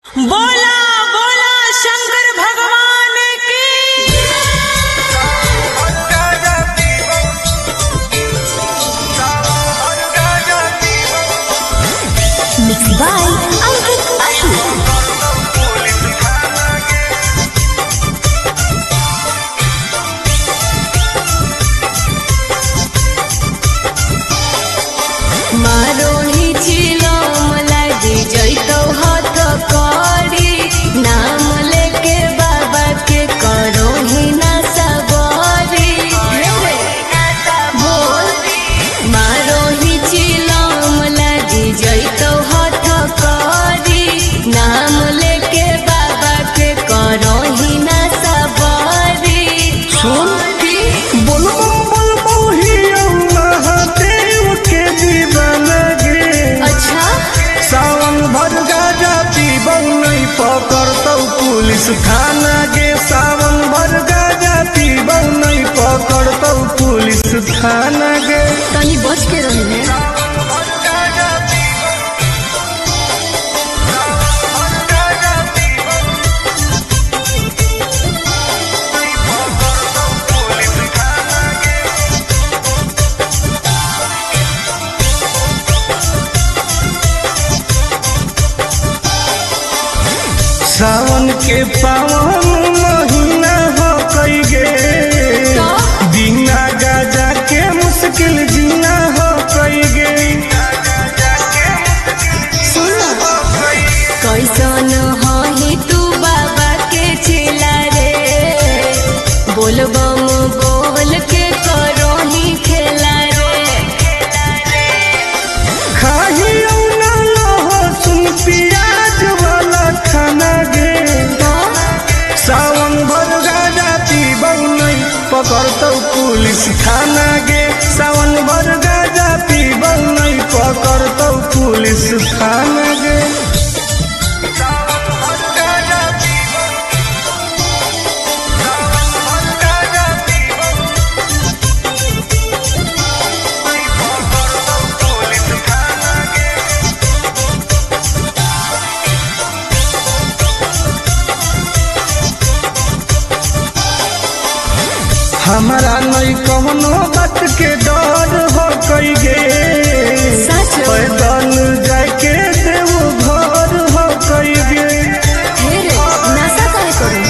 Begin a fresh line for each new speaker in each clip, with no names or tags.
बोला बोला शंकर भगवान की।
Mix by Ankit Ashu.
Police थाना गे सावन भर गाजा पीबौ नहीं पकड़तौ पुलिस थाना गे।
तनी बच के रही है।
सावन के पावन महीना हो कई गे, बिना गाजा के मुश्किल जीना हो कई गे।
कैसन ही तू बाबा के चेला रे, बोलबम बोल के करो ही खेला रे।
खाही ना हो सुन पियाज वाला खाना गे, सावन भर गाजा पीबौ नहीं पकड़तौ पुलिस थाना गे। सावन भर गाजा पीबौ नहीं पकड़तौ पुलिस थाना गे। हमारा नहीं कौनो बात के डर हो कई गे, पैदल जाके देव घर हो कई गे।
नशा करे करू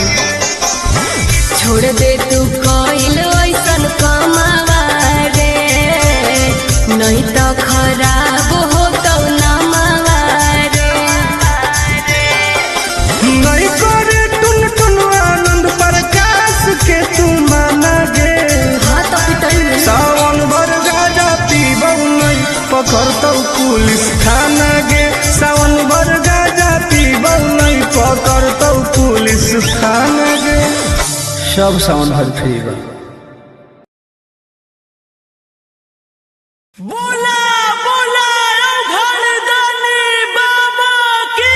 छोड़ दे तू कइल ऐसन कमावा रे, नहीं तो खराब हो तो नमावा रे।
नहीं करे टुन टुन आनंद प्रकाश के तू माना गे। सावन भर गाजा पीबौ नहीं पकड़तौ पुलिस थाना गे। सावन भर गाजा पीबौ नहीं पकड़तौ पुलिस थाना गे। सब सावन भर फ्री बा।
बोला बोला घरदानी बाबा की।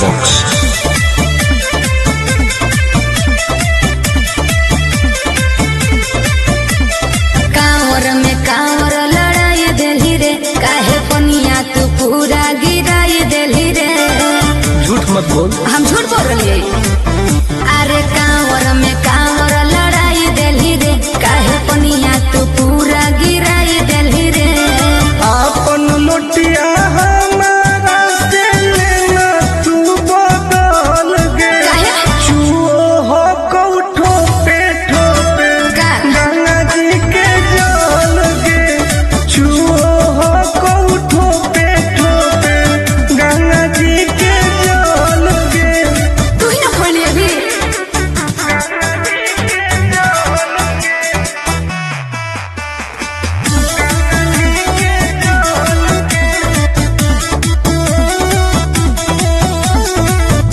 Vox.
कांवर में कांवर लड़ाई देली रे, काहे पनिया तू पूरा गिराई देली रे।
झूठ मत बोल।
हम झूठ बोल रही। अरे कांवर में कांवर लड़ाई देली रे, काहे पनिया तू पूरा गिराई देली रे।
आपन लोटिया हमारा से लेना तू बदल गे। चुओ हो कौठो पे ठोपे गंगा जी के जल गे। चुओ हो कौठो पे ठोपे गंगा जी के जल गे।
तू ही ना खोली अभी।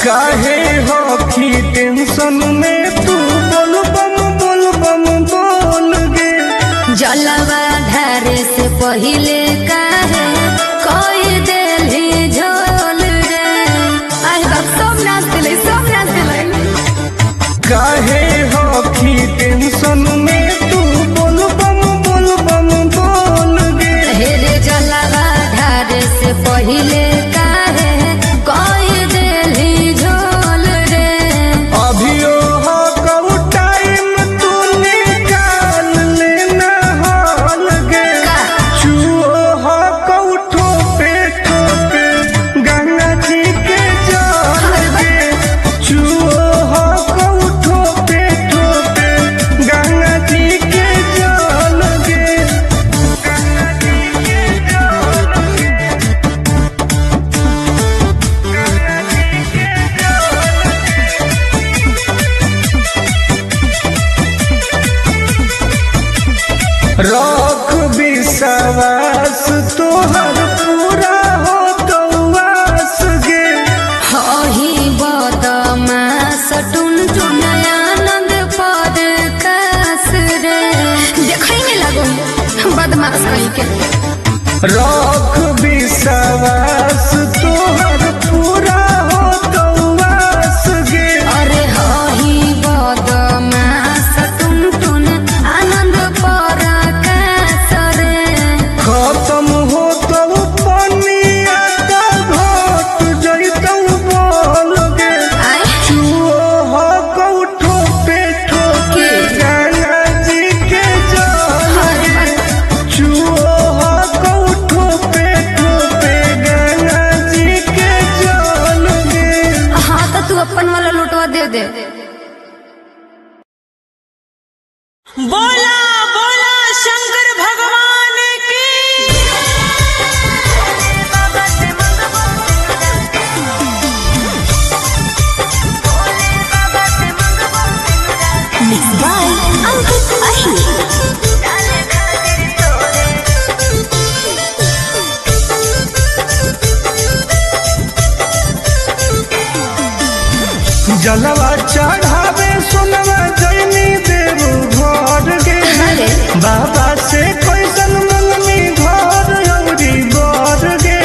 काहे हो की टेंशन में तू बोल बम बोल गे।
जलवा धारे से पहिले काहे कोई देली झोल रे। आई बाप सब नाच दिले सब नाच दिले।
रख विश्वास तोहर पूरा हो गवास गे।
हही बदमाश टुन टुन आनंद पर कास रे। देखै नहीं लगो बदमाश कहीं के।
रख विश्वास तोहर पूरा हो गवास गे।
अरे हही बदमाश टुन टुन आनंद पर कास रे।
खत्म हो तो पनिया का घट जैतौ बोल गे।
आय
चुओ हो कौठो पे ठोके गंगा जी के जल।
अरे बाप।
चुओ हो कौठो पे ठोके गंगा जी के जल गे।
हाँ तो तू अपन वाला लुटवा दे दे।
बोला बोला शंकर भगवान की।
Mixed by Ankit Ahir.
जलवा चढ़ावे सुनवा जैनी देव घर गे।
अरे
बाबा से कैसन मंगनी घर अउरी बर गे।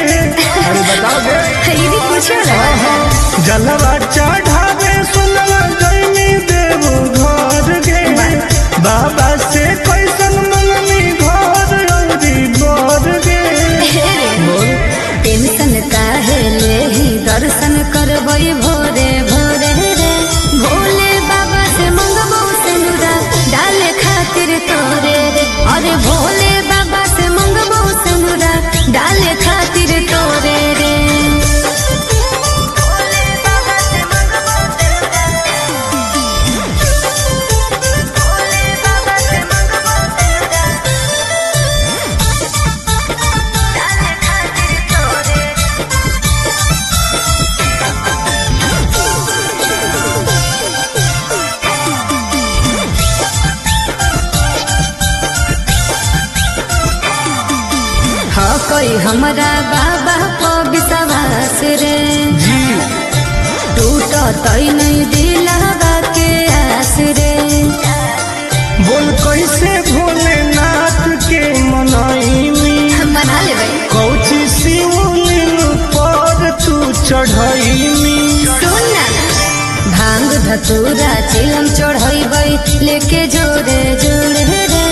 अरे बताओ गे।
ये भी पूछो ना।
जलवा चढ़ावे सुनवा जैनी देव घर गे। बाबा से कैसन मंगनी घर अउरी बर गे।
टेंशन काहे ले ही दर्शन करबई भोरे भोरे रे। भोले बाबा से मंगबो सिनुरा डाले खातिर तोरे रे। अरे भोले बाबा से मंगबो सिनुरा डाले खातिर तोरे रे। हाँ कोई हमारा बाबा को विश्वास रे।
जी
टूट तई नहीं दिलावा के आस रे।
बोल कैसे भोलेनाथ के मनाईनी।
मना ले भाई।
कौची शिवलिंग पर तू चढ़ैनी।
सुन ना भांग धतूरा चिलम चढ़ैबै लेके जोरे जोरे रे।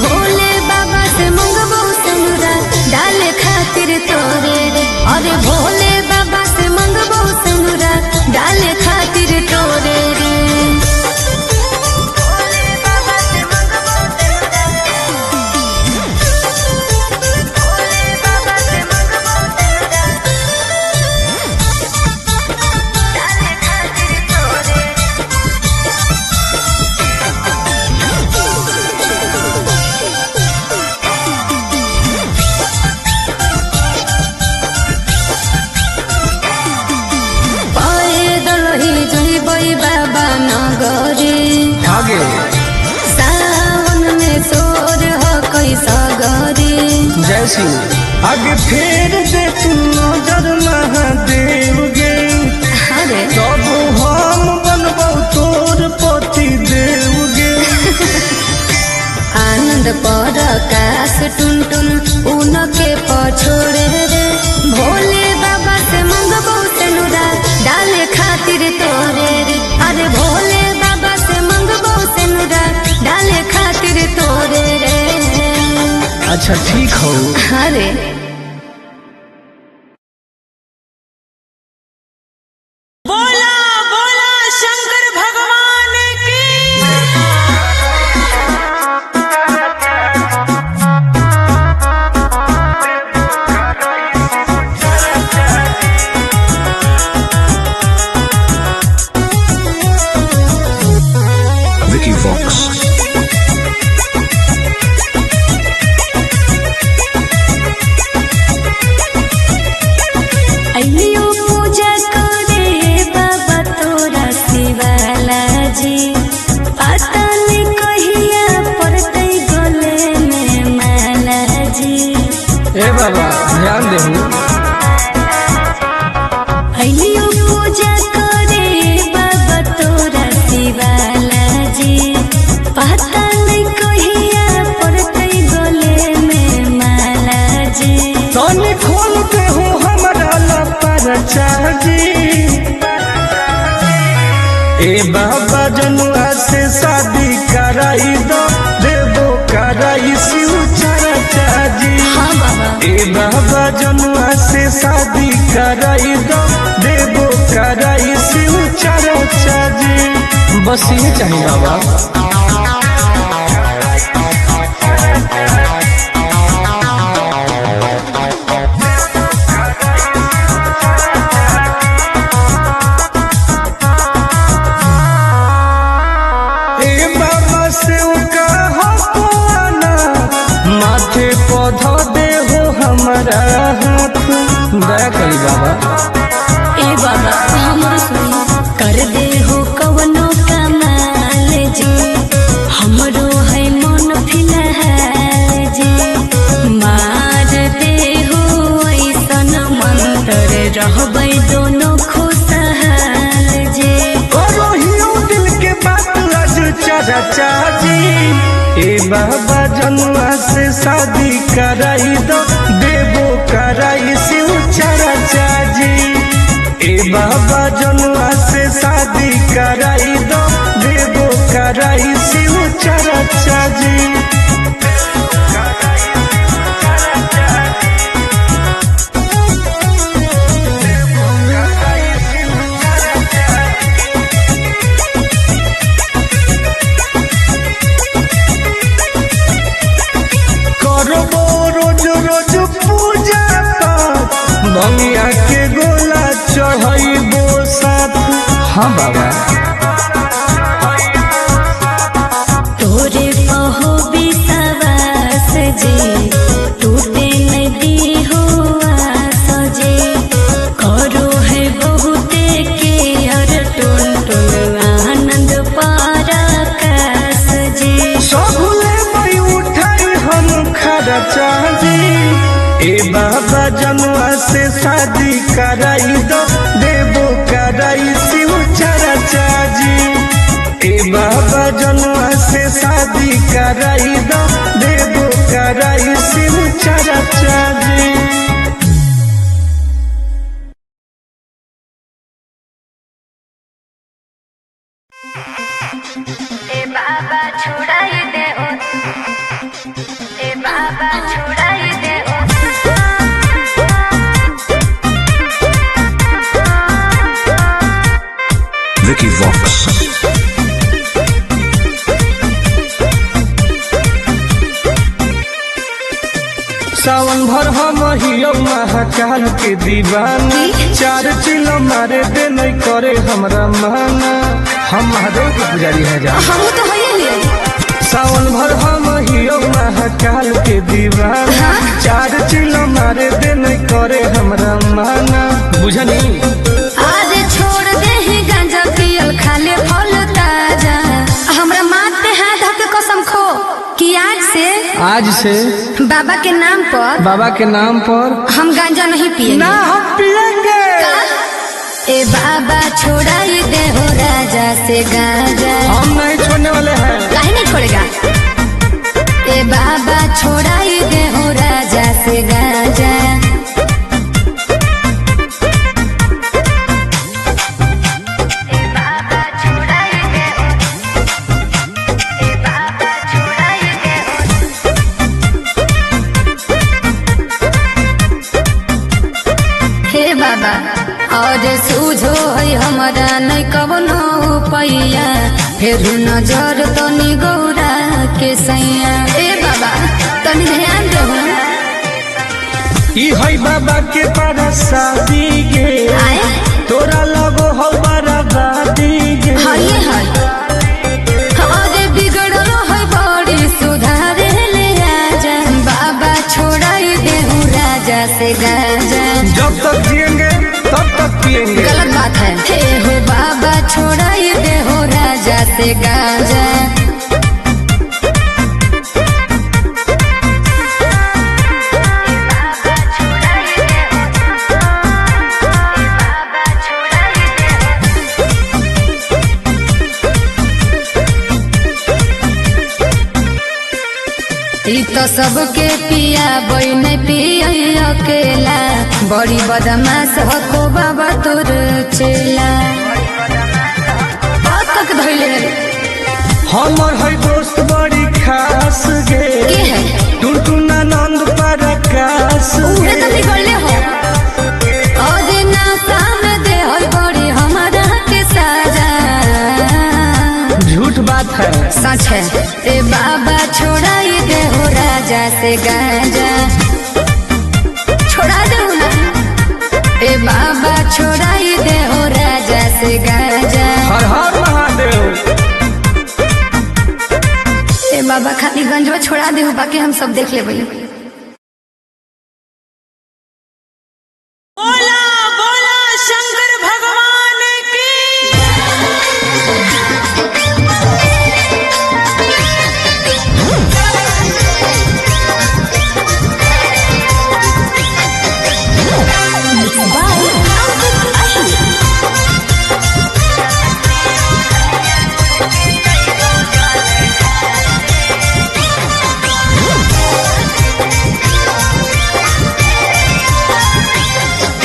भोले बाबा से मंगबो सिनुरा डाले खातिर तोरे रे। अरे भोले बाबा से मंगबो सिनुरा डाले खातिर तोरे रे। पैदल ही जइबै बाबा नगरी।
आगे
सावन में सोर हो कैसा गरी।
जय सिंह आगे फेर दे तू नजर महादेव गे।
अरे
तब हम बनबौ तोर पति देव गे।
आनंद पर काश टुन टुन उनके पछोड़े रे। भोले बाबा से मंगबो सिनुरा डाले खातिर तोरे रे। अरे भोले बाबा से मंगबो सिनुरा डाले खातिर तोरे रे।
अच्छा ठीक हो।
अरे
बोला बोला शंकर भगवान की।
Vicky Vox.
ए बाबा जनुआ से शादी कराई दो देवो कराई शिव चर्चा जी।
हाँ बाबा।
ए बाबा जनुआ से शादी कराई दो देवो कराई शिव चर्चा जी। बस ये चाहिए बाबा। माथे पौधा दे हो हमारा हाथ दया करी बाबा।
ए बाबा हमर सुन कर दे हो कवनो कमाल जी हमरो है मन फिलहाल जी मार दे हो ऐसन मंत्र रहबै दोनों खुशहाल जी।
करो हियो दिल के बात आज चर्चा जी। ए बाबा जनुआ से शादी कराई दो देवो कराई शिव चर्चा जी। ए बाबा जनुआ से शादी कराई दो देवो कराई शिव चर्चा जी। भंगिया के गोला चढ़ाइबो साथ। हाँ बाबा।
तोरे पहो विश्वास जी टूटे नदी हो आस जी करो है बहुते के अर टुन टुन आनंद पराकाश जी।
सबले मई उठाई हम खर्चा जी। ए बाबा जनुआ से शादी कराई दो देवो कराई शिव चर्चा जी। ए बाबा जनुआ से शादी कराई दो देवो कराई शिव चर्चा जी।
ए बाबा छुड़ाई दे ओ ए बाबा छुड़ाई दे ओ
Vicky Vox.
सावन भर हम हियो महाकाल के दीवानी चार चिलो मारे दे नहीं करे हमरा माना। हम महादेव के पुजारी है जा।
हम तो होइए
सावन भर हम हियो महाकाल के दीवाना चार चिलो मारे दे नहीं करे हमरा माना। बुझनी
आज छोड़ दे ही गांजा पियल खाले फल ताजा हमरा माथ पे हाथ धके कसम खो कि आज से बाबा के नाम पर हम गांजा नहीं पिएंगे।
ना हम पिएंगे।
ए बाबा छोड़ाई दे हो राजा से गांजा।
हम नहीं छोड़ने वाले हैं।
काहे नहीं छोड़ेगा। ए बाबा छोड़ाई दे हो राजा से गांजा। बाबा और सूझो है हमारा नहीं कवनो पैया फिर नजर तनी गौरा के सैया। ए बाबा तनी ध्यान दो।
ई है बाबा के पारा शादी गे तोरा लगो हो बराबादी गे।
हाय हाय अरे बिगड़ल है बड़ी सुधारे ले आजा बाबा छोड़ाई दे हूँ राजा से गांजा।
जब तक जिएंगे तब तक पिएंगे।
गलत बात है। हे हो बाबा छोड़ाई दे हो राजा से गांजा। तो सबके पिया बई नहीं पिया अकेला बड़ी बदमाश हो को बाबा तोर चेला।
हमर है दोस्त बड़ी खास गे
के है
टुनटुना नंद पर आकाश
उहे तो बिगड़ले हो अरे ना सामने दे होई बड़ी हमारा के साजा
झूठ बात है
सच है ए बाबा छोड़ाई दे हो राजा से गाजा छोड़ा दे ना ए बाबा छोड़ाई दे हो राजा से गाजा
हर हर महादेव
ए बाबा खाली गंजवा छोड़ा दे हो बाकी हम सब देख लेबै
बोला बोला शंकर भगवान की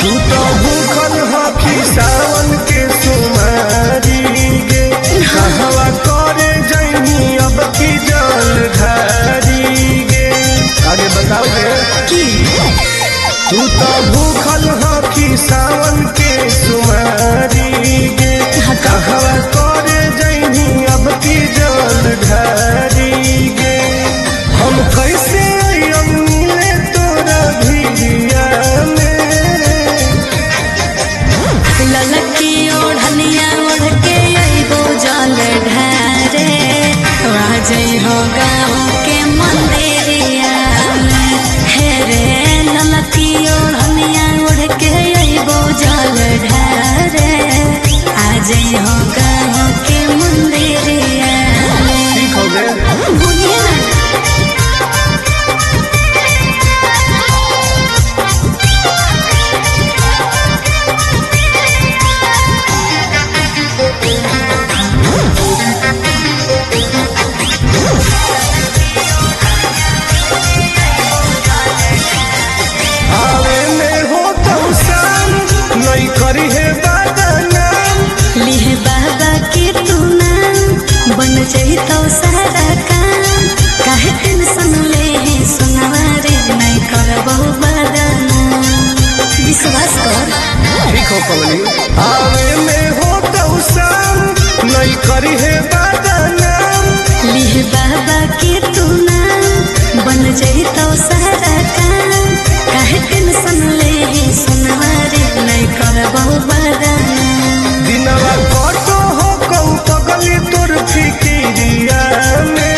तू तो भूखल हकी सावन के सुमारी गे कहवा करे जैनी अब की जल धारी गे आगे बताओ गे तू तो भूखल हकी सावन के सुमारी गे कहवा करे जैनी अब की जल धारी गे हम कैसे अइयम मिले तोरा भिड़िया
ललकी ओढ़निया ओढ़ के अइबो जल ढारे राजई हो गाँव के मंदिरिया हे रे ललकी ओढ़निया ओढ़ के अइबो जल ढारे आजई हो गाँव के मंदिरिया
ठीक हो गए
भूलिए ना
आवे में हो तो शाम नहीं करी है बदनाम
लिहे बाबा के तू नाम बन जाई तो सारा काम काहे टेंशन ले है सुनवा रे नहीं करबो बदनाम विश्वास कर
ठीक हो पवनी आवे में हो तो शाम नहीं करी है बदनाम
लिहे बाबा के तू नाम बन जाई तो सारा काम काहे टेंशन ले है सुनवा रे नहीं करबो बदनाम
दिनवा कटो हो कहू पगली तोर फिकिरिया में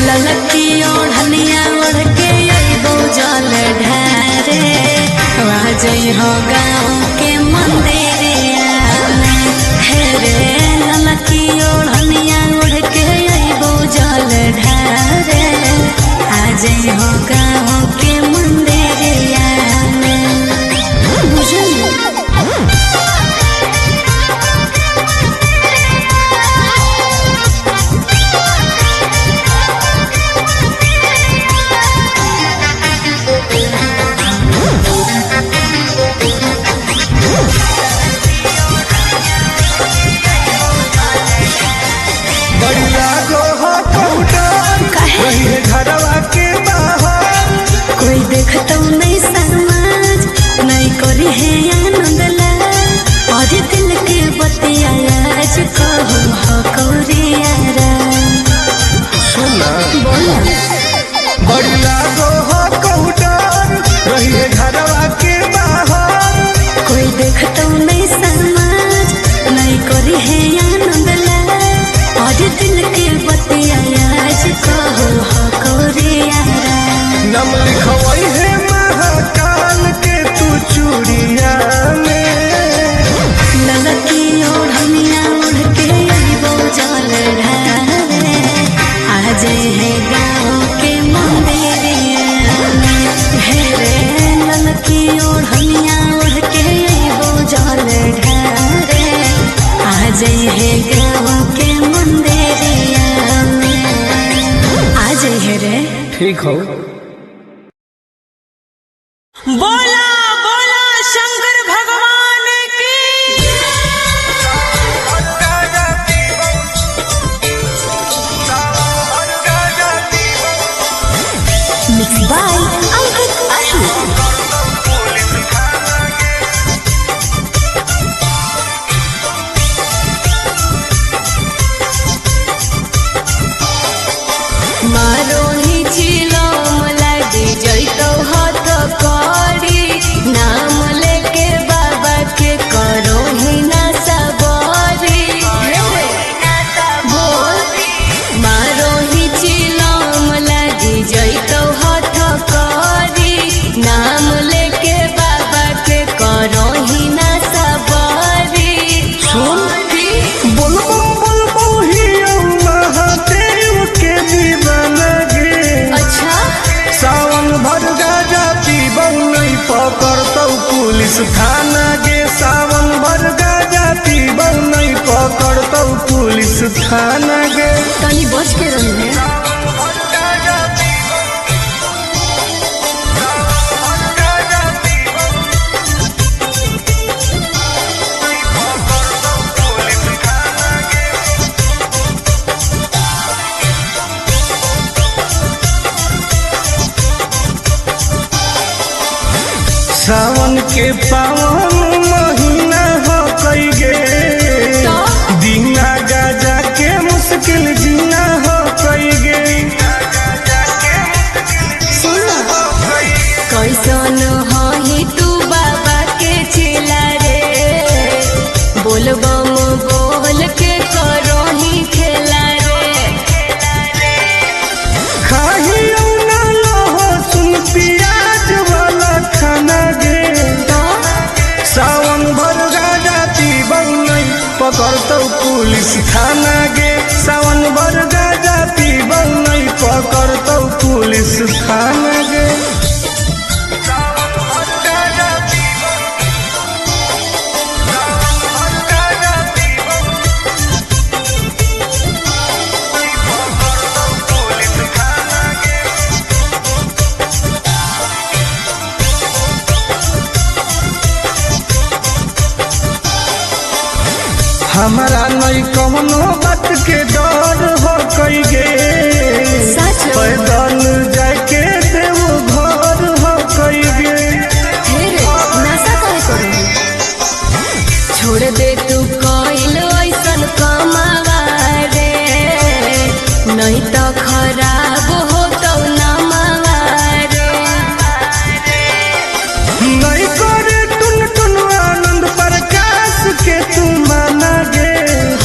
ललकी ओढ़निया ओढ़ के अइबो जल ढारे राजई हो गाँव के मंदिरिया हे रे ललकी ओढ़निया ओढ़ के अइबो जल ढारे आजई हो गाँव के मंदिरिया बुझलिए
बड़ी लागो हो कौटन रही है घरवा के बाहर
कोई देखतो नहीं समाज नहीं करी है आनंद लाल और दिल के बतिया आज कहो हो कौरियारा
सुना
बोला
बड़ी लागो हो कौटन रही है घरवा के बाहर
कोई देखतो नहीं समाज नहीं करी है आनंद लाल और दिल के बतिया आज कहो हो कौरियारा
नम लिखवई है महाकाल के तू चूड़िया में
ललकी ओढ़निया ओढ़ के अइबो जल ढारे आज है गाँव के मंदिरिया हे रे ललकी ओढ़निया ओढ़ के अइबो जल ढारे आज है गाँव के मंदिरिया आज है रे
ठीक हो
बोला बोला शंकर भगवान की
पुलिस थाना गे सावन भर गाजा पीबौ नहीं पकड़तौ पुलिस थाना गे।
तनी बच के रही है।
सावन के पावन महीना हो कई गे दीना गाजा के मुश्किल जीना हो कई गे।
कैसन ही तू बाबा के चिला रे बोल बम बोल के करो ही खेला रे।
खाही ना लो सुन प्याज वाला खाना गे सावन भर गाजा पीबौ नहीं पकड़तौ पुलिस थाना गे। सावन भर गाजा पीबौ नहीं पकड़तौ पुलिस थाना गे। हमारा नहीं कौनो बात के डर हो कई गे पैदल जाके देव घर हो कई गे।
नशा करे करो छोड़ दे तू कोइल ऐसन कमावा रे नहीं तो खराब हो तो ना मावा रे।
नहीं करे टुन टुन आनंद प्रकाश के तू माना गे।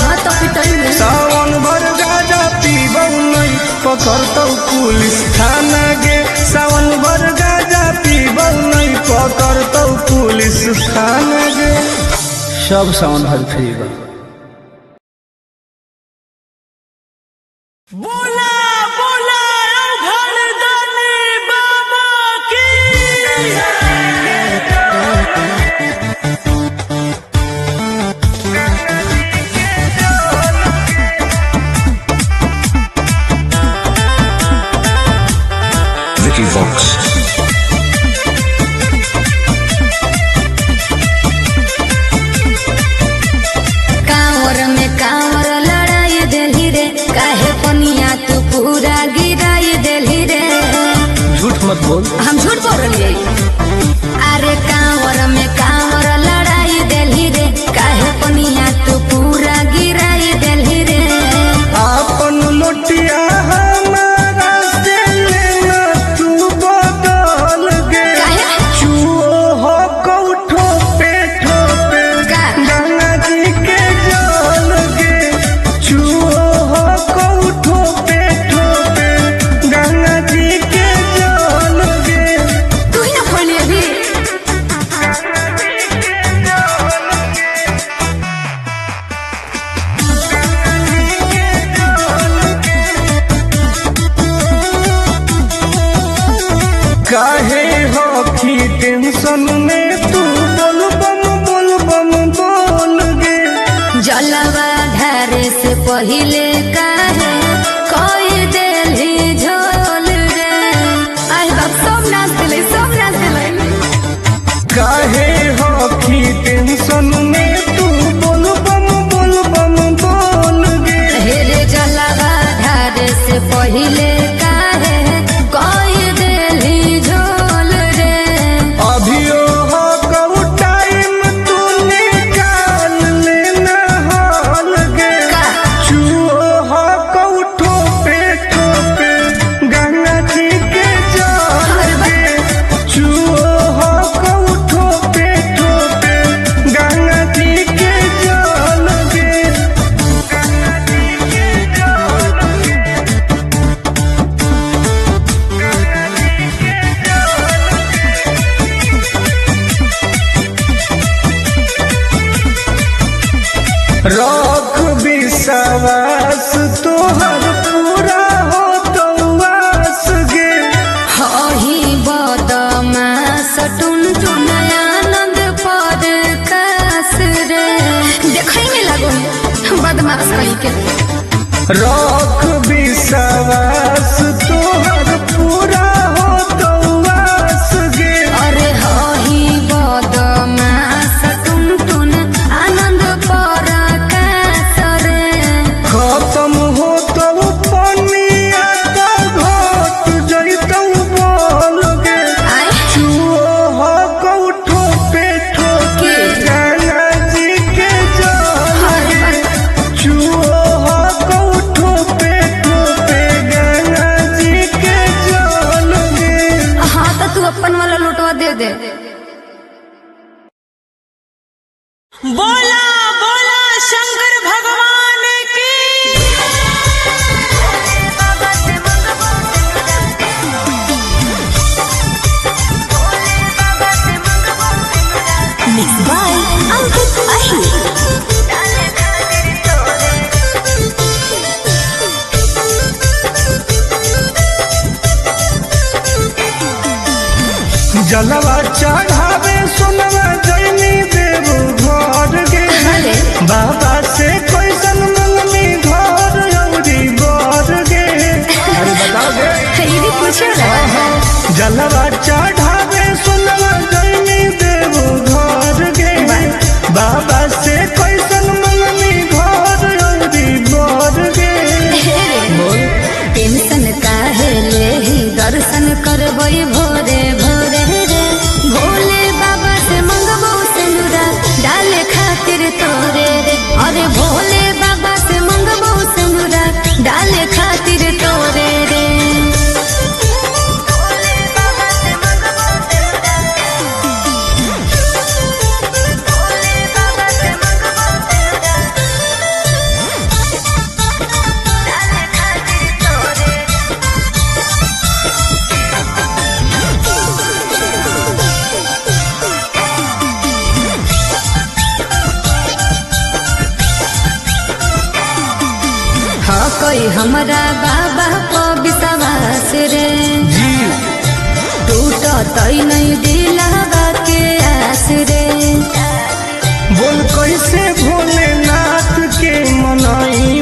हाँ तो पिटाई में
सावन भर गाजा पीबौ नहीं पकड़तौ पुलिस थाना गे। सावन भर गाजा पीबौ नहीं पकड़तौ पुलिस थाना गे। सब सावन भर फ्री बा।
बोला बोला घरदानी बाबा की
Vicky Vox.
कांवर में कांवर लड़ाई देली रे काहे पनिया तू पूरा गिराई देली रे।
झूठ मत बोल।
हम झूठ बोल रही अरे कांवर में कांवर लड़ाई देली रे काहे पनिया तू पूरा गिराई देली रे।
आपन लोटिया हमारा से लेना तू बदल गे।
काहे?
चुओ हो कौठो पे ठोपे
का?
गंगा जी के जल गे। चुओ हो कौठो पे ठोपे गंगा जी के जल गे।
तू ही ना खोली अभी
काहे हो की टेंशन में तू बोल बम बोल गे।
जलवा धारे से पहिले काहे कोई देली झोल रे। आई बाप सब नाच दिले सब नाच दिले।
काहे हो की टेंशन में तू बोल बम बोल गे।
हेरे जलवा धारे से पहिले काहे कोई देली झोल रे।
अभियो हो कऊ टाइम तू निकाल लेना हाल गे।
का?
चुओ हो कऊ ठोपे गंगा जी के जल गे। चुओ हो कऊ ठोपे गंगा जी के जल गे। रख विश्वास तोहर पूरा हो तो आस गे।
हही बदमास टुन टुन आनंद बदमाश कहीं के
रख विश्वास तोहर पूरा हो तो वास गे।
अरे हही बदमाश टुन टुन आनंद पर रे
खत्म हो तो पनिया तो घट जइतौ बोल गे। चूहो हो ठोपे ठोके गंगा जी के जल गे। चूहो हो ठोपे ठोके गंगा जी के जल गे।
हाँ तो तू अपन वाला लुटवा दे दे।
बोला बोला शंकर भगवान की
Mixed by Ankit Ahi.
जलवा चढ़ावे सुनवा जैनी देव घर गे।
अरे
बाबा से कैसन मंगनी घर औरी बर गे। अरे बताओ गे।
ये भी पूछे रहा
जलवा चढ़ावे सुनवा जैनी देव घर गे। बाबा से कैसन मंगनी घर औरी बर गे।
टेंशन काहे लेही दर्शन करबई भोरे भोरे रे भोले बाबा से मंगबो सिंदूरा डाले खातिर तोरे रे। अरे भोले बाबा से मंगबो सिंदूरा डाले खातिर तोरे रे। हाँ कोई हमरा बाबा को विश्वास रे
जी
टूट तई नहीं दिलावा के आस रे।
बोल कैसे भोलेनाथ के मनाई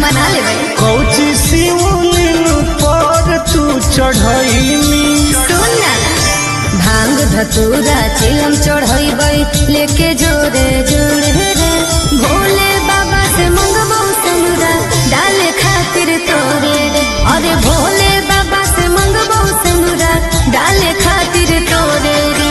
मना ले भाई
कौची शिवलिंग पर तू चढ़ैनी।
सुन ना भांग धतूरा चिलम चढ़ैबै लेके जोरे जोरे रे भोले बाबा से मंगबो सिंदूरा डाले खातिर तोरे रे। अरे भोले बाबा से मंगबो सिंदूरा डाले खातिर तोरे रे।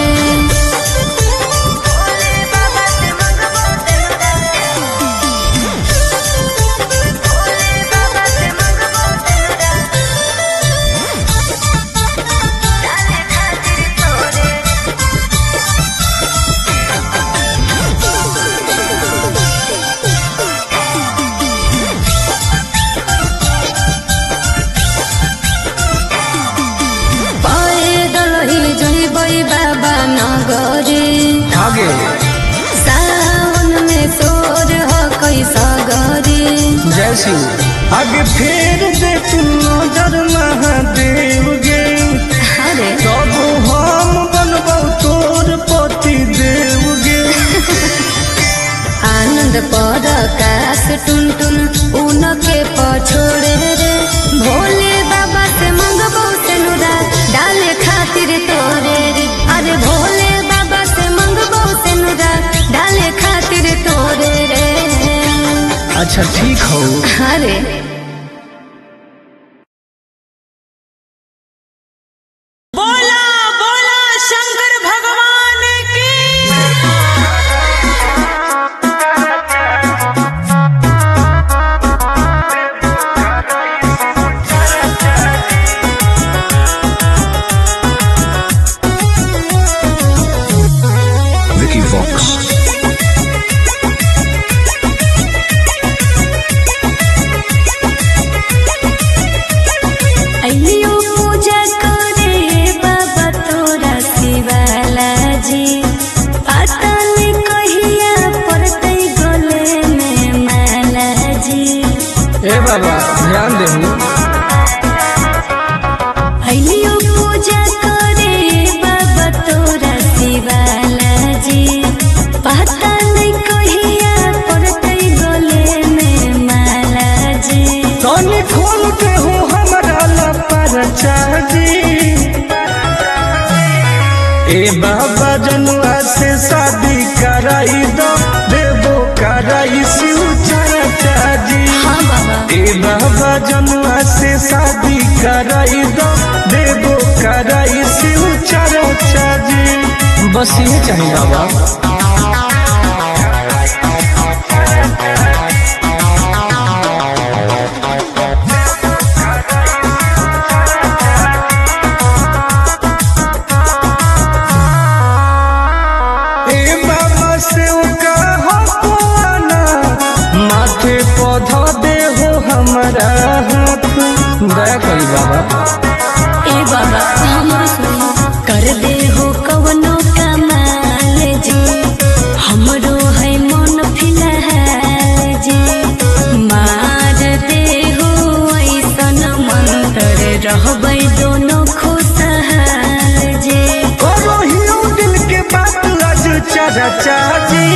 पैदल ही जइबै बाबा नगरी
आगे
सावन में सोर हो कोई सगरी।
जय शिव आगे फेर दे तू नजर महादेव गे।
अरे
तब हम बनबौ तोर पति देव गे।
आनंद पर काश टुन टुन उनके पछोड़े रे भोले बाबा से मंगबो सिंदूरा डाले खातिर तोरे रे। अरे भोले बाबा से मंगबो सिंदूरा डाले खातिर तोरे रे।
अच्छा ठीक हो।
अरे
बोला बोला शंकर भगवान की
Vicky Vox.
जनुआ से शादी कराई दो देवो कराई शिव चर्चा जी। बस ये चाहिए बाबा। दया करी बाबा।
ए बाबा हमरो सुनो कर दे हो कवनो कमाल जी, हमरो है मन फिलहाल जी। मार दे हो ऐसन मंत्र रहबै दोनों खुशहाल जी।
करो हियो दिल के बात आज चर्चा जी।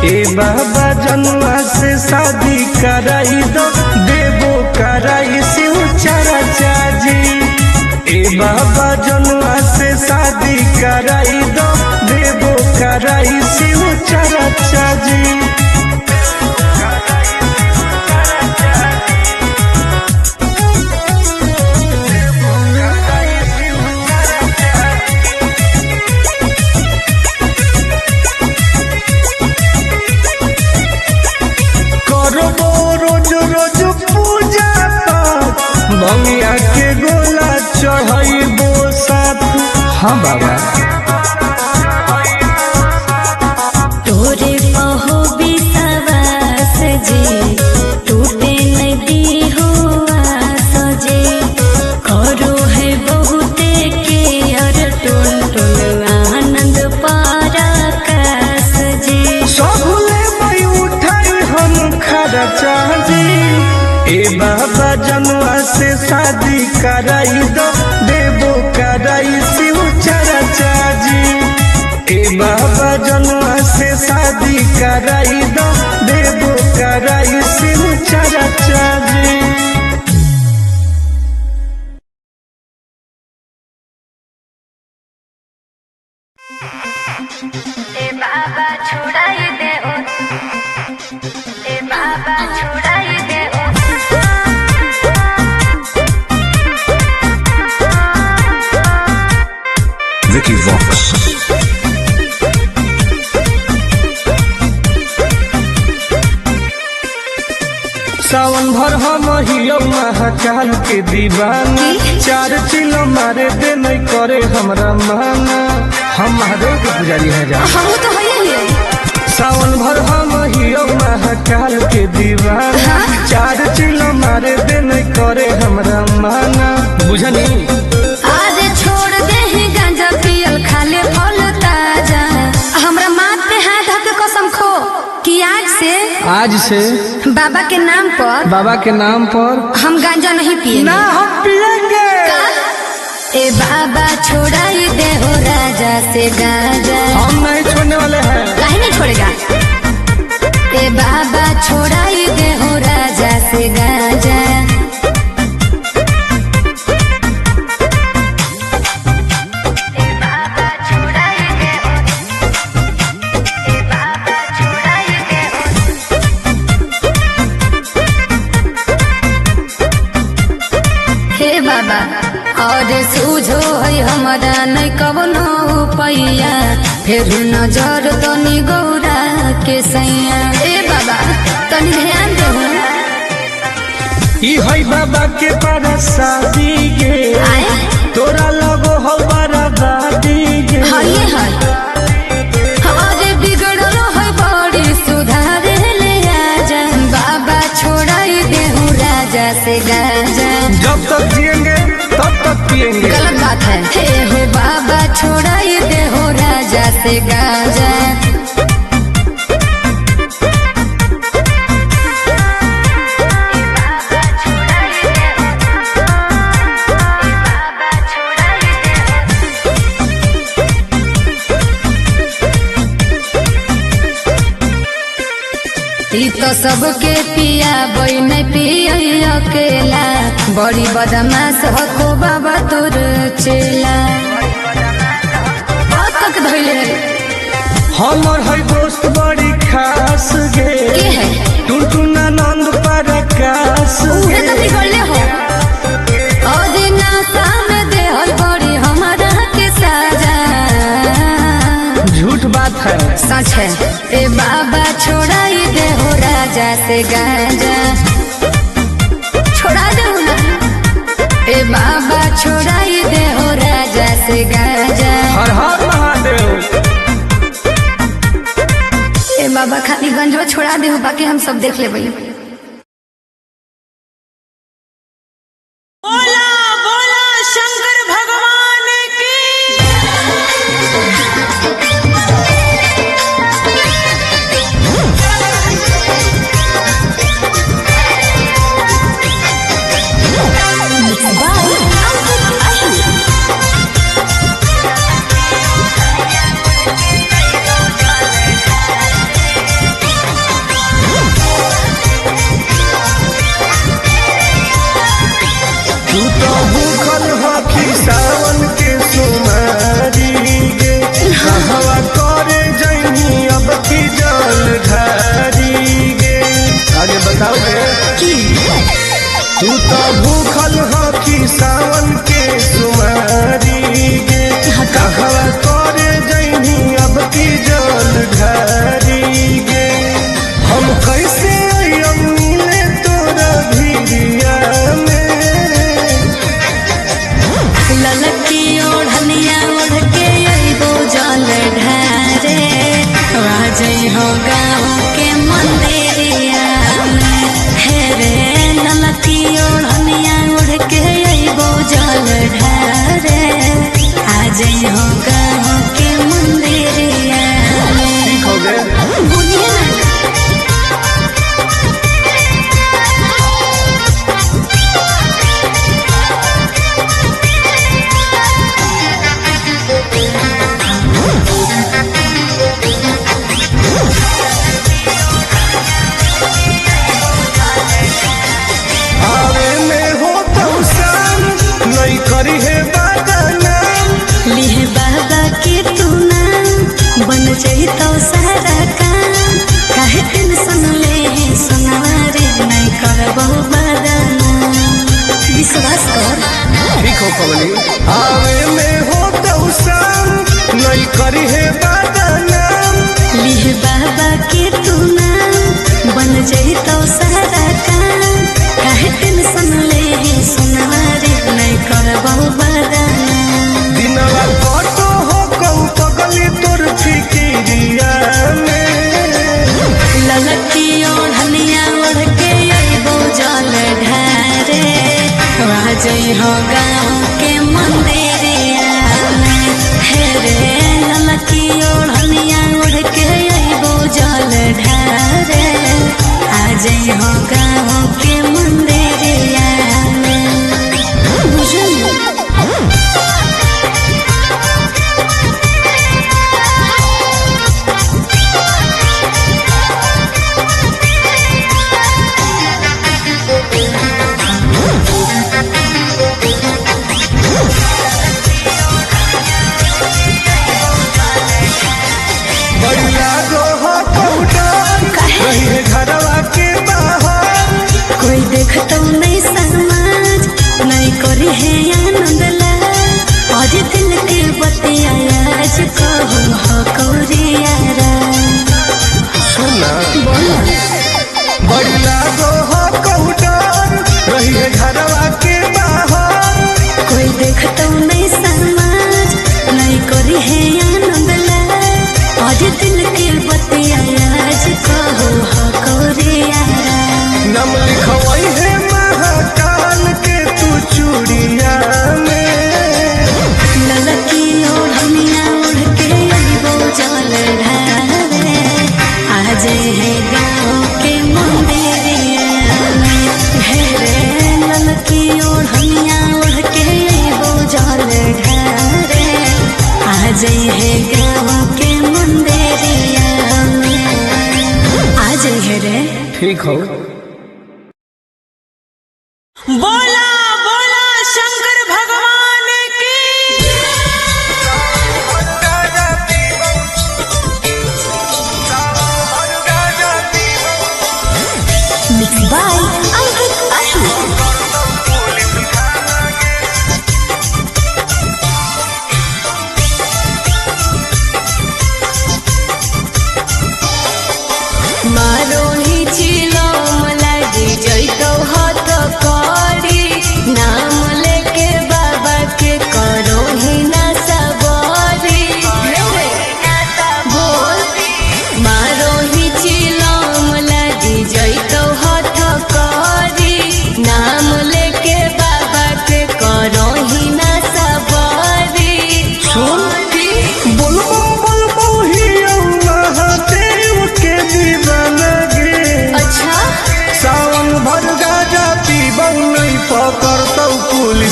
ए बाबा जनुआ से शादी कराई दो देवो कराई शिव चर्चा जी। ए बाबा जनुआ से शादी कराई दो देवो कराई शिव चर्चा जी। बंगिया के गोला चढ़ाइबो साथ। हाँ बाबा
तोरे पहो विश्वास जी, टूटे नदी हो आस जी। करो है बहुते के अर टोल टोल आनंद पराकाश जी।
सबले मई उठाई हम खर्चा जी। ए बाबा जनुआ से शादी कराई दो देवो कराई शिव चर्चा जी। ए बाबा जनुआ से शादी कराई दो देवो कराई शिव चर्चा जी।
ए बाबा छुड़ाई दे ओ, ए बाबा छुड़ाई दे ओ।
Vicky Vox.
सावन भर हम हियो महाकाल के दीवाना। चार चिलो मारे दे नहीं करे हमरा माना। हम महादेव के पुजारी है जा।
हम तो है
सावन भर हम हियो महाकाल के दीवाना। चार चिलो मारे दे नहीं करे हमरा माना। बुझनी
आज छोड़ दे ही गांजा पियल खाले फल ताजा। हमरा माथ पे हाथ धके कसम खो कि आज से बाबा के नाम पर हम गांजा नहीं पिएंगे।
ना हम पिएंगे।
ए बाबा छोड़ाई दे हो राजा से गांजा।
हम नहीं छोड़ने वाले हैं।
काहे नहीं छोड़ेगा? ए बाबा छोड़ाई दे हो राजा से गांजा। और सूझो है हमारा नहीं कवनो पैया, फिर नजर तनी गौरा के सैया। ए बाबा तनी ध्यान दो।
ई है बाबा के परसादी गे, तोरा लगो हो बराबादी गे।
हाय हाय हमारे बिगड़ल है बड़ी सुधार ले आजा। बाबा छोड़ाई दे हूँ राजा से गांजा।
जब तक जिएंगे तब तक पिएंगे।
गलत बात है। हे हो बाबा छोड़ाई दे हो राजा से गांजा। तो सबके पिया बई नहीं पिया अकेला, बड़ी बदमाश हो बाबा तोर चेला। तक धैले
हमर है दोस्त बड़ी खास गे, टुनटुना नंद प्रकाश गे।
राजा से गाजा। छोड़ा दे ना ए बाबा, छोड़ाई दे हो राजा से गाजा।
हर हर महादेव।
ए बाबा खाली गंजवा छोड़ा दे हो, बाकी हम सब देख ले भाई।
बोला बोला शंकर भगवान की।
तू तो भूखल हकी सावन के सुमारी गे, हवा करे जैनी अब की जल ढारी गे। आगे बताओ गे। तू तो भूखल हकी सावन के सुमारी गे, हवा करे जैनी अब की जल ढारी गे। हम कैसे अइयम मिले तोरा भिड़िया में।
ललकी ओढ़निया ओढ़ के अइबो जल ढारे, राजई हो गाँव के मंदिरिया में। हे रे ललकी ओढ़निया ओढ़ के अइबो जल ढारे, आजई हो गाँव के मंदिरिया में।
ठीक हो गए।
बोलिए ना।
आवे में हो तो शाम नहीं करी है बदनाम।
लिहे बाबा के तू नाम, बन जाई तो सारा काम। काहे टेंशन ले है सुनारे, नहीं करबो बदनाम। विश्वास कर।
ठीक हो कवली। आवे में हो तो शाम नहीं करी है बदनाम।
लिहे बाबा के तू नाम, बन जाई तो सारा काम। काहे टेंशन ले है सुनारे, नहीं करबो बदनाम।
दिनवा कटो हो कहू पगली तोर फिकिरिया में।
ललकी ओढ़निया ओढ़ के अइबो जल ढारे, राजई हो गाँव के मंदिरिया में। हे रे ललकी ओढ़निया ओढ़ के अइबो जल ढारे, आजई हो गाँव के मंदिरिया में। बुझल
बढ़िया गो हो कौडर रही है घरवा के बाहर।
कोई देखतो नहीं समाज, नहीं करी है आनंद लाल। आज दिल के बतिया आज कहूँ हो कौरियारा।
सुना
बोला
बढ़िया गो हो कौडर रही है घरवा के बाहर।
कोई देखतो नहीं समाज, नहीं करी है आनंद लाल। आज दिल के बतिया आज कहूँ हो कौरियारा।
नम लिखवाई है महाकाल के तू चूड़िया में।
ललकी ओढ़निया ओढ़ के अइबो जल ढारे, आज है गाँव के मंदिरिया में। हे रे ललकी ओढ़निया ओढ़ के अइबो जल ढारे, आज है गाँव के मंदिरिया में। आज है रे।
ठीक हो।
बोला बोला शंकर भगवान की।
Mixed by Ankit Ashu. मारो ही चिल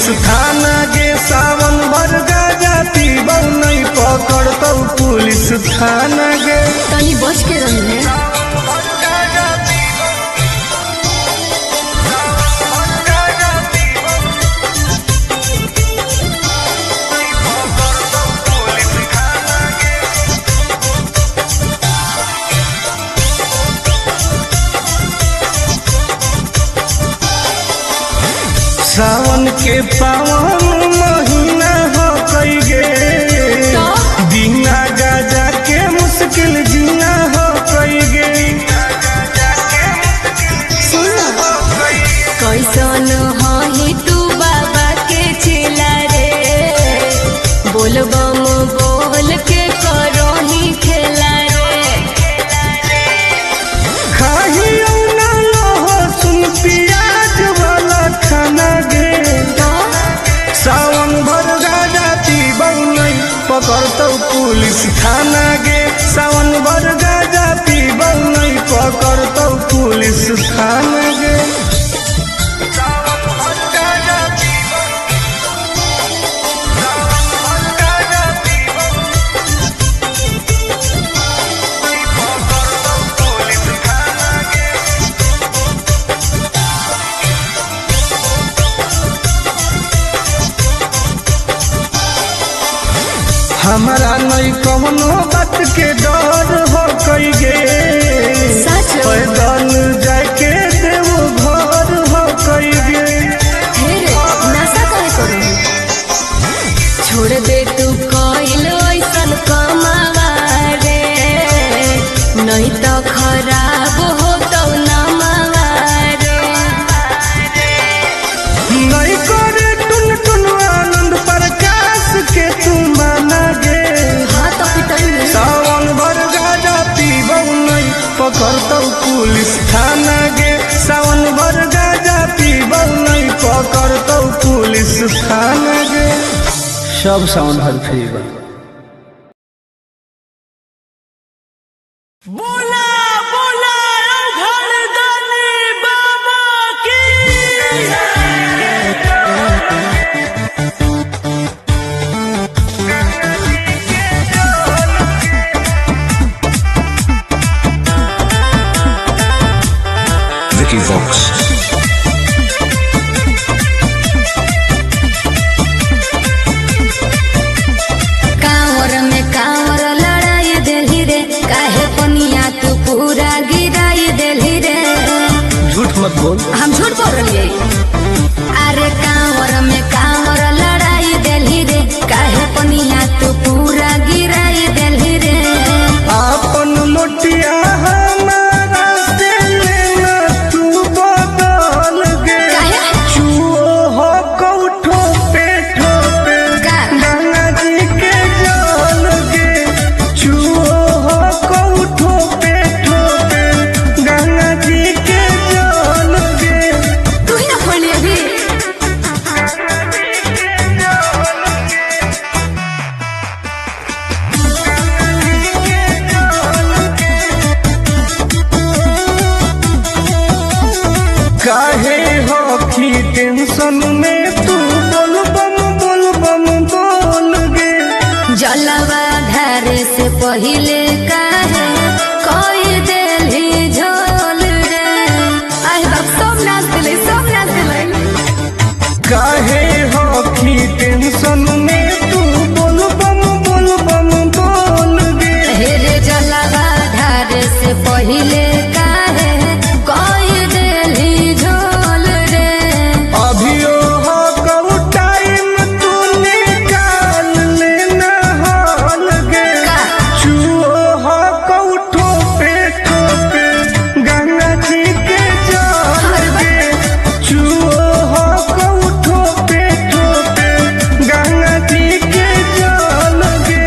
पुलिस थाना गे सावन भर गाजा पीबौ नहीं पकड़तौ पुलिस थाना गे।
तनी बच के रही
सावन के पावन महीना हो कई गे, बिना गाजा के मुश्किल जीना हो कई गे।
कैसन हही तू बाबा के चेला रे, बोल बम बोल के करो ही खेला रे।
खाही ना लहो सुन पियाज वाला खाना गे, सावन भर गाजा पीबौ नहीं पकड़तौ पुलिस थाना गे। सावन भर गाजा पीबौ नहीं पकड़तौ पुलिस थाना गे। हमारा नहीं कवनो बात के डर हो कई गे, पैदल जाके देवो घर हो कई गे।
नशा काय करो छोड़ दे तू कोइल ऐसन कमावा रे, नहीं तो खराब हो तो नमावा रे।
नहीं करे टुन टुन आनंद प्रकाश के तू माना गे।
हाँ तो पिटाई
सावन भर गाजा पीबौ नहीं पकड़तौ पुलिस थाना गे। सावन भर गाजा पीबौ नहीं पकड़तौ पुलिस थाना गे। सब सावन भर फ्री बा।
बोला बोला घरदानी बाबा की।
Vicky Vox.
कांवर में कांवर लड़ाई देली रे, काहे पनिया तू पूरा गिराई देली रे।
झूठ मत बोल।
हम झूठ बोल रही अरे कांवर में कांवर लड़ाई देली रे, काहे पनिया तू पूरा गिराई देली रे।
आपन लोटिया हमारा से लेना तू बदल गे।
काहे?
चुओ हो कौठो पे ठोपे
का?
गंगा जी के जल गे। चुओ हो कौठो पे ठोपे गंगा जी के जल गे।
तू ही ना खोली अभी
काहे हो की टेंशन में तू बोल बम बोल गे।
जलवा धारे से पहिले काहे कोई देली झोल रे। आई बाप सब नाच दिले सब नाच दिले।
काहे हो की टेंशन में तू बोल बम बोल गे।
हेरे जलवा धारे से पहिले काहे कोई देली झोल रे।
अभियो हो कऊ टाइम तू निकाल लेना हाल गे।
का?
चुओ हो कऊ ठोपे ठोपे गंगा जी के जल गे। चुओ हो कऊ ठोपे ठोपे गंगा जी के जल गे।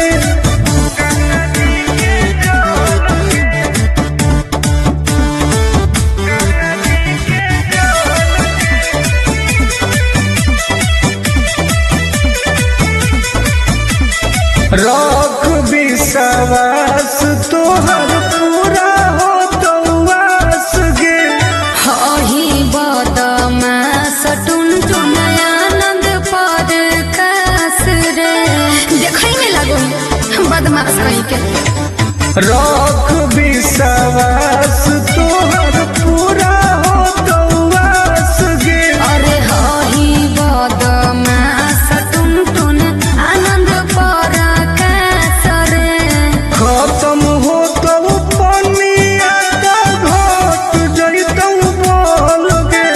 रख विश्वास तोहर पूरा हो तो वास गे।
हही बदमास टुन टुन आनंद
रख विश्वास तोहर पूरा हो गवास गे।
अरे हही बदमाश टुनटुन आनंद पराकाश रे।
खत्म हो तो पनिया का घट जैतौ बोल गे।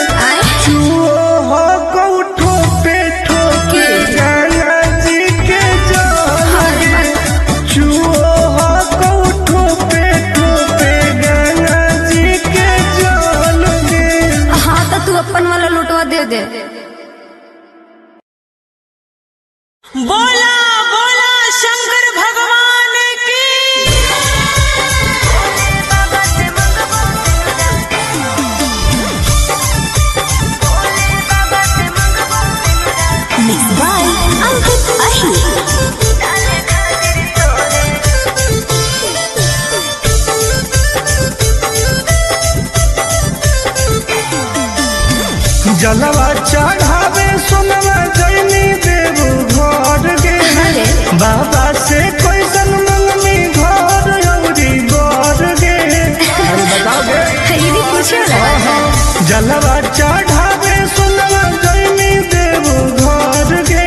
चुओ हो गौ ठोपे ठोके गंगा जी के जल गे। चुओ हो गौ ठोपे ठोके गंगा जी के जल गे।
हाँ तो तू अपन वाला लुटवा दे दे।
बोला बोला शंकर भगवान की।
Mixed by Ankit Ahi.
जलवा चढ़ावे सोनवा जैनी देव घर गे।
अरे।
बाबा से कैसन मंगनी घर औरी बर गे। अरे बताओ गे।
ये भी पूछे वाला है।
जलवा चढ़ावे सोनवा जैनी देव घर गे।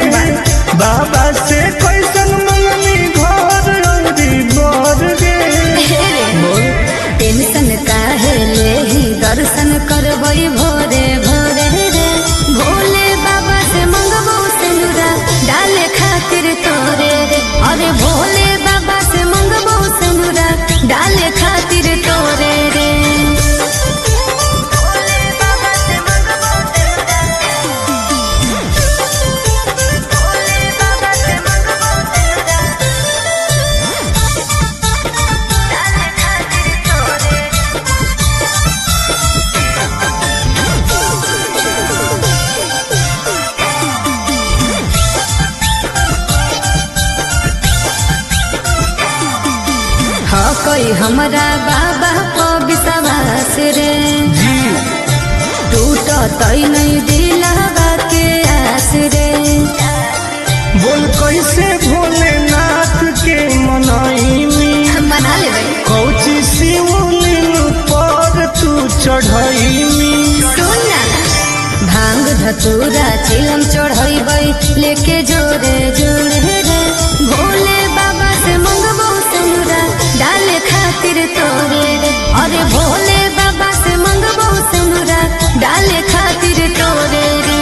बाबा से कैसन मंगनी घर औरी बर गे।
टेंशन काहे लेही दर्शन करबई भोरे भोरे रे। भोले बाबा से मंगबो सिंदूरा डाले खातिर तोरे रे। अरे भोले बाबा से मंगबो सिंदूरा डाले खातिर तोरे रे। हाँ कोई हमरा बाबा को विश्वास रे। टूट तई नहीं दिलावा के आस रे।
बोल कैसे भोलेनाथ के मनाई
मना ले भाई।
कौची शिवलिंग पर तू चढ़ाई।
सुन ना भांग धतूरा चिलम चढ़ैबै लेके जोरे जोरे रे। भोले बाबा से मंगबो सिंदूरा डाले खातिर तोरे रे। अरे भोले बाबा से मंगबो सिंदूरा डाले खातिर तोरे रे।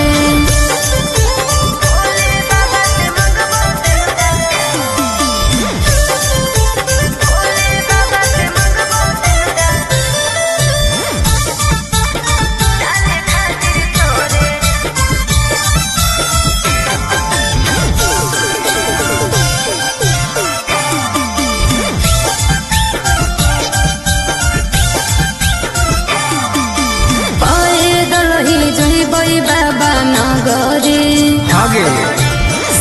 पैदल ही जइबै बाबा नगरी।
आगे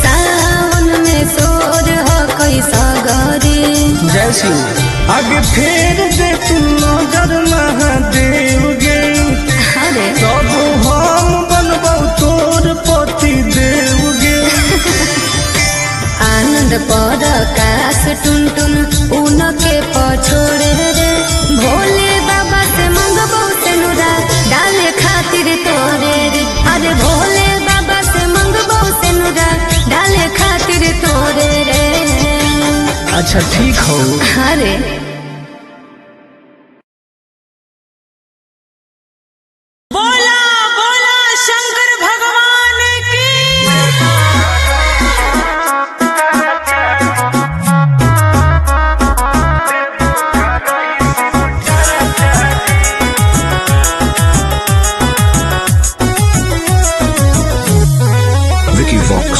सावन में सोर हो कैसा गरी।
जय शिव आगे फेर दे तू नजर महादेव गे।
अरे
तब हम बनबौ तोर पति देव गे।
आनंद पर काश टुनटुन उनके पछोड़े रे। भोले बाबा से मंगबो सिंदूरा डाले खातिर तोरे रे। अरे भोले बाबा से मंगबो सिंदूरा डाले खातिर तोरे रे।
अच्छा ठीक हो।
अरे
बोला बोला शंकर भगवान की।
Vicky Vox.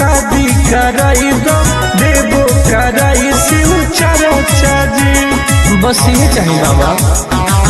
शादी कराई दो देवो कराई शिव चर्चा जी। बस ये चाहिए बाबा।